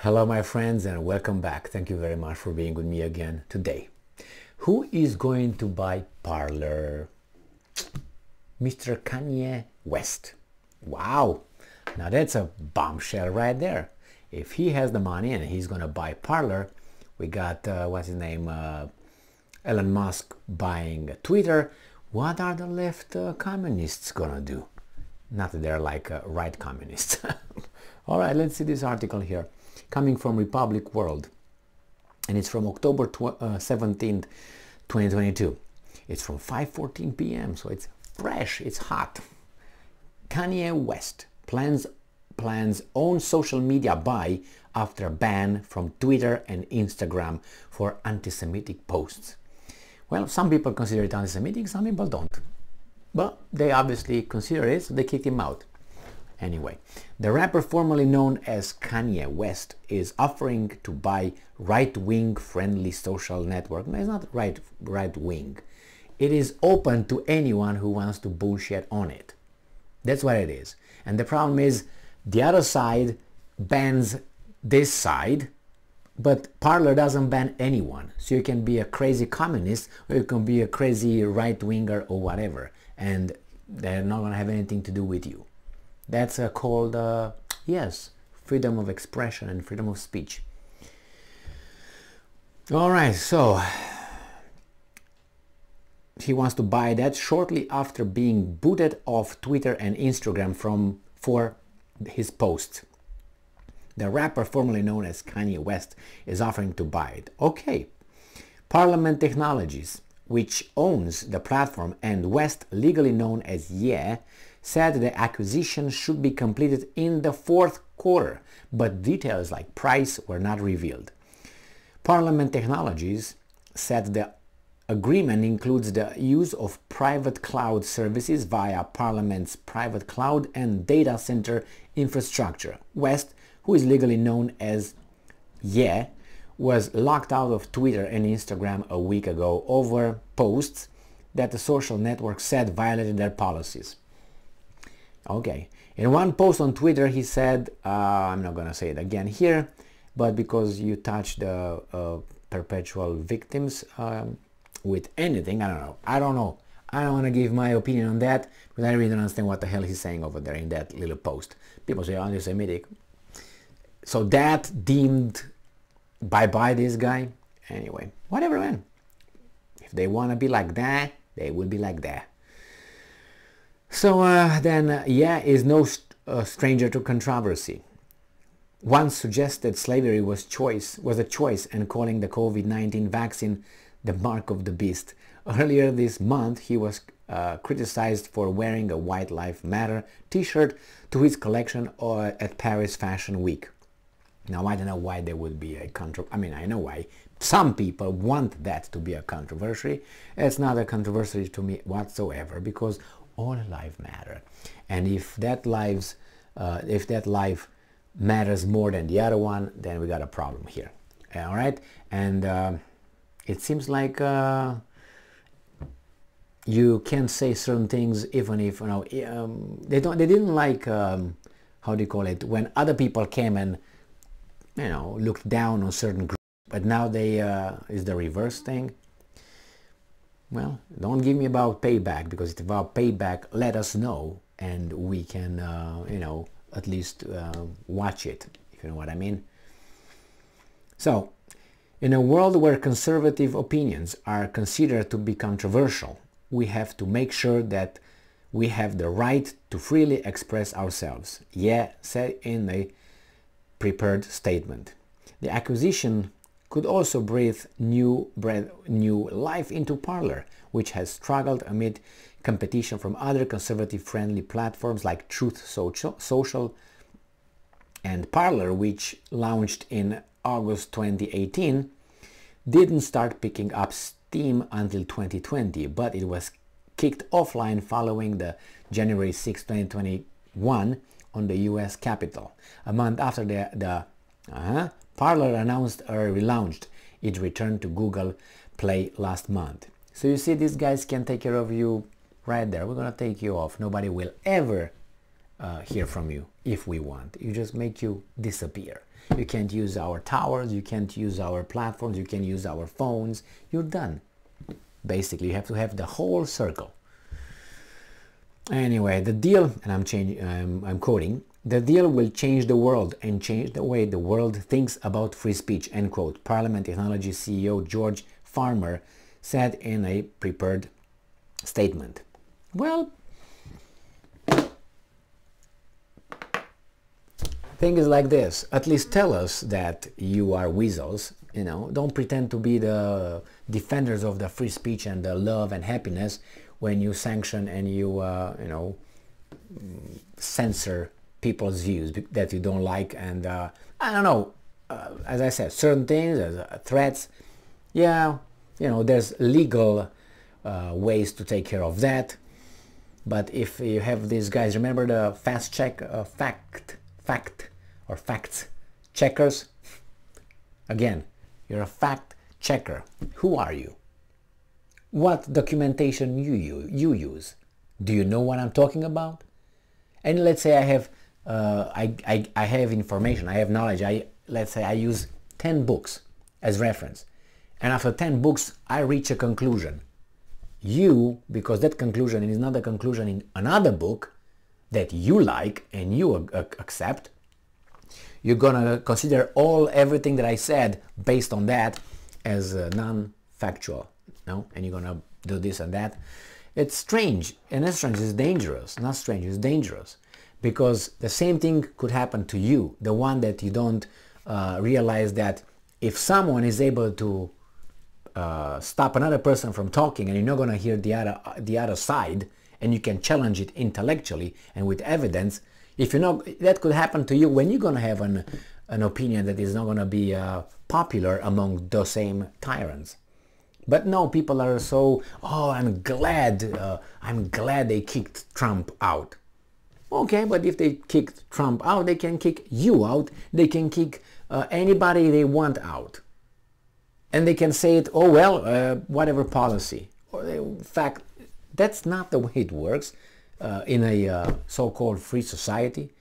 Hello my friends and welcome back. Thank you very much for being with me again today. Who is going to buy Parler? Mr. Kanye West. Wow, now that's a bombshell right there. If he has the money and he's gonna buy Parler, we got what's his name, Elon Musk buying Twitter. What are the left communists gonna do? Not that they're like right communists. All right, let's see this article here coming from Republic World, and it's from October 17th 2022. It's from 5:14 p.m. so it's fresh, it's hot. Kanye West plans own social media buy after a ban from Twitter and Instagram for anti-Semitic posts. Well, some people consider it anti-Semitic, some people don't, but they obviously consider it, so they kick him out. Anyway, the rapper formerly known as Kanye West is offering to buy right-wing friendly social network. No, it's not right-wing. It is open to anyone who wants to bullshit on it. That's what it is. And the problem is the other side bans this side, but Parler doesn't ban anyone. So you can be a crazy communist or you can be a crazy right-winger or whatever, and they're not going to have anything to do with you. That's called, yes, freedom of expression and freedom of speech. All right, so he wants to buy that shortly after being booted off Twitter and Instagram for his posts. The rapper formerly known as Kanye West is offering to buy it. Okay. Parliament Technologies, which owns the platform, and West, legally known as Yeah, said the acquisition should be completed in the fourth quarter, but details like price were not revealed. Parliament Technologies said the agreement includes the use of private cloud services via Parliament's private cloud and data center infrastructure. West, who is legally known as Yeah, was locked out of Twitter and Instagram a week ago over posts that the social network said violated their policies. Okay, in one post on Twitter he said, I'm not gonna say it again here, but because you touch the perpetual victims with anything, I don't know, I don't want to give my opinion on that because I really don't understand what the hell he's saying over there in that little post. People say anti-Semitic, so that deemed bye-bye this guy. Anyway, whatever, man. If they want to be like that, they will be like that. So then, Yeah is no stranger to controversy. Once suggested slavery was a choice and calling the COVID-19 vaccine the mark of the beast. Earlier this month, he was criticized for wearing a White Lives Matter t-shirt to his collection at Paris Fashion Week. Now, I don't know why there would be a controversy. I mean, I know why. Some people want that to be a controversy. It's not a controversy to me whatsoever, because all lives matter, and if that life matters more than the other one, then we got a problem here. All right, and it seems like you can't say certain things even if they didn't like how do you call it, when other people came and looked down on certain groups, but now they is the reverse thing. Well, don't give me about payback, because it's about payback. Let us know, and we can, at least watch it, if you know what I mean. So, in a world where conservative opinions are considered to be controversial, we have to make sure that we have the right to freely express ourselves. Yeah, said in a prepared statement. The acquisition could also breathe new life into Parler, which has struggled amid competition from other conservative-friendly platforms like Truth Social, and Parler, which launched in August 2018, didn't start picking up steam until 2020, but it was kicked offline following the January 6, 2021 on the US Capitol. A month after Parler announced or relaunched. It returned to Google Play last month. So you see, these guys can take care of you right there. We're gonna take you off. Nobody will ever hear from you if we want. You just make you disappear. You can't use our towers, you can't use our platforms, you can't use our phones. You're done. Basically, you have to have the whole circle. Anyway, the deal, and I'm quoting, the deal will change the world and change the way the world thinks about free speech, end quote. Parliament Technology CEO George Farmer said in a prepared statement. Well, thing is like this, at least tell us that you are weasels, you know, don't pretend to be the defenders of the free speech and the love and happiness when you sanction and you, you know, censor people's views that you don't like. And I don't know, as I said, certain things, threats, yeah, you know, there's legal ways to take care of that. But if you have these guys, remember the fact checkers? Again, you're a fact checker. Who are you? What documentation you use? Do you know what I'm talking about? And let's say I have I have information, I have knowledge. Let's say I use 10 books as reference, and after 10 books I reach a conclusion. You, because that conclusion is not a conclusion in another book that you like and you accept, you're gonna consider everything that I said based on that as non-factual, no? And you're gonna do this and that. It's strange, and it's strange. It's dangerous. Not strange. It's dangerous, because the same thing could happen to you. The one that you don't realize that if someone is able to stop another person from talking, and you're not gonna hear the other side, and you can challenge it intellectually and with evidence. If you know that could happen to you when you're gonna have an opinion that is not gonna be popular among the same tyrants. But no, people are so, oh, I'm glad they kicked Trump out. Okay, but if they kicked Trump out, they can kick you out. They can kick anybody they want out, and they can say it. Oh well, whatever policy. Or in fact, that's not the way it works. In a so-called free society.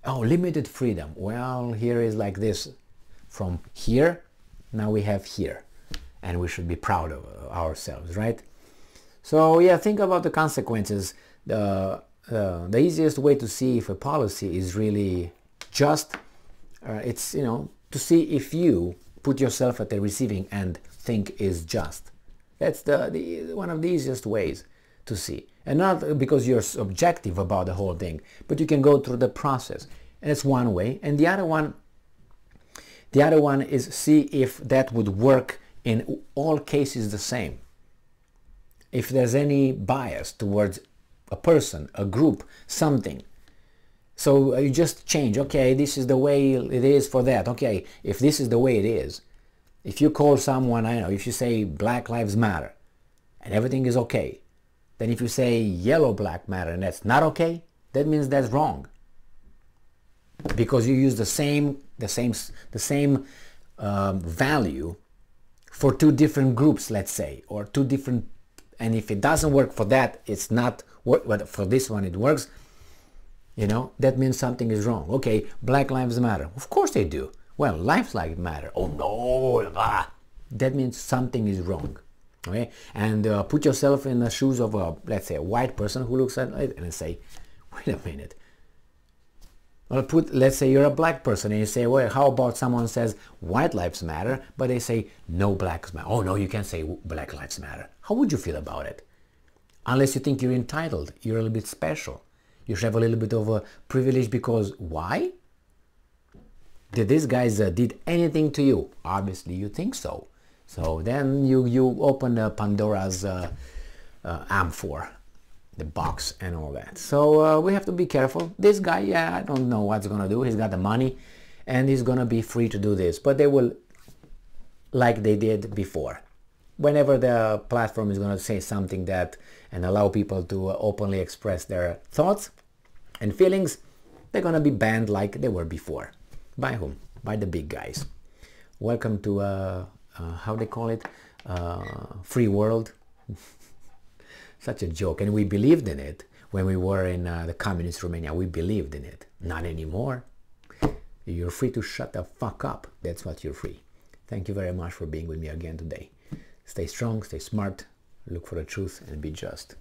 Oh, limited freedom. Well, here is like this. From here, now we have here. And we should be proud of ourselves, right? So yeah, think about the consequences. The easiest way to see if a policy is really just, it's, you know, to see if you put yourself at the receiving end think is just. That's the one of the easiest ways to see. And not because you're subjective about the whole thing, but you can go through the process. And it's one way. And the other one is see if that would work in all cases the same. If there's any bias towards a person, a group, something. So you just change. Okay, this is the way it is for that. Okay, if this is the way it is, if you call someone, I don't know, if you say Black Lives Matter and everything is okay, then if you say yellow black matter and that's not okay, that means that's wrong. Because you use the same value for two different groups, let's say, or two different, and if it doesn't work for that, it's not work, but for this one it works, you know, that means something is wrong. Okay, Black Lives Matter. Of course they do. Well, lives like matter. Oh no, that means something is wrong. Okay, and put yourself in the shoes of a, let's say, a white person who looks at it and say, wait a minute. Well, let's say you're a black person and you say, well, how about someone says white lives matter, but they say no blacks matter. Oh no, you can't say Black Lives Matter. How would you feel about it? Unless you think you're entitled, you're a little bit special. You should have a little bit of a privilege because why? Did these guys did anything to you? Obviously you think so. So then you open Pandora's amphor, the box and all that. So we have to be careful. This guy, yeah, I don't know what's gonna do. He's got the money and he's gonna be free to do this. But they will, like they did before. Whenever the platform is gonna say something that and allow people to openly express their thoughts and feelings, they're gonna be banned like they were before. By whom? By the big guys. Welcome to how they call it, free world. Such a joke, and we believed in it. when we were in the communist Romania. We believed in it. Not anymore. You're free to shut the fuck up. That's what you're free. Thank you very much for being with me again today. Stay strong, stay smart, look for the truth, and be just.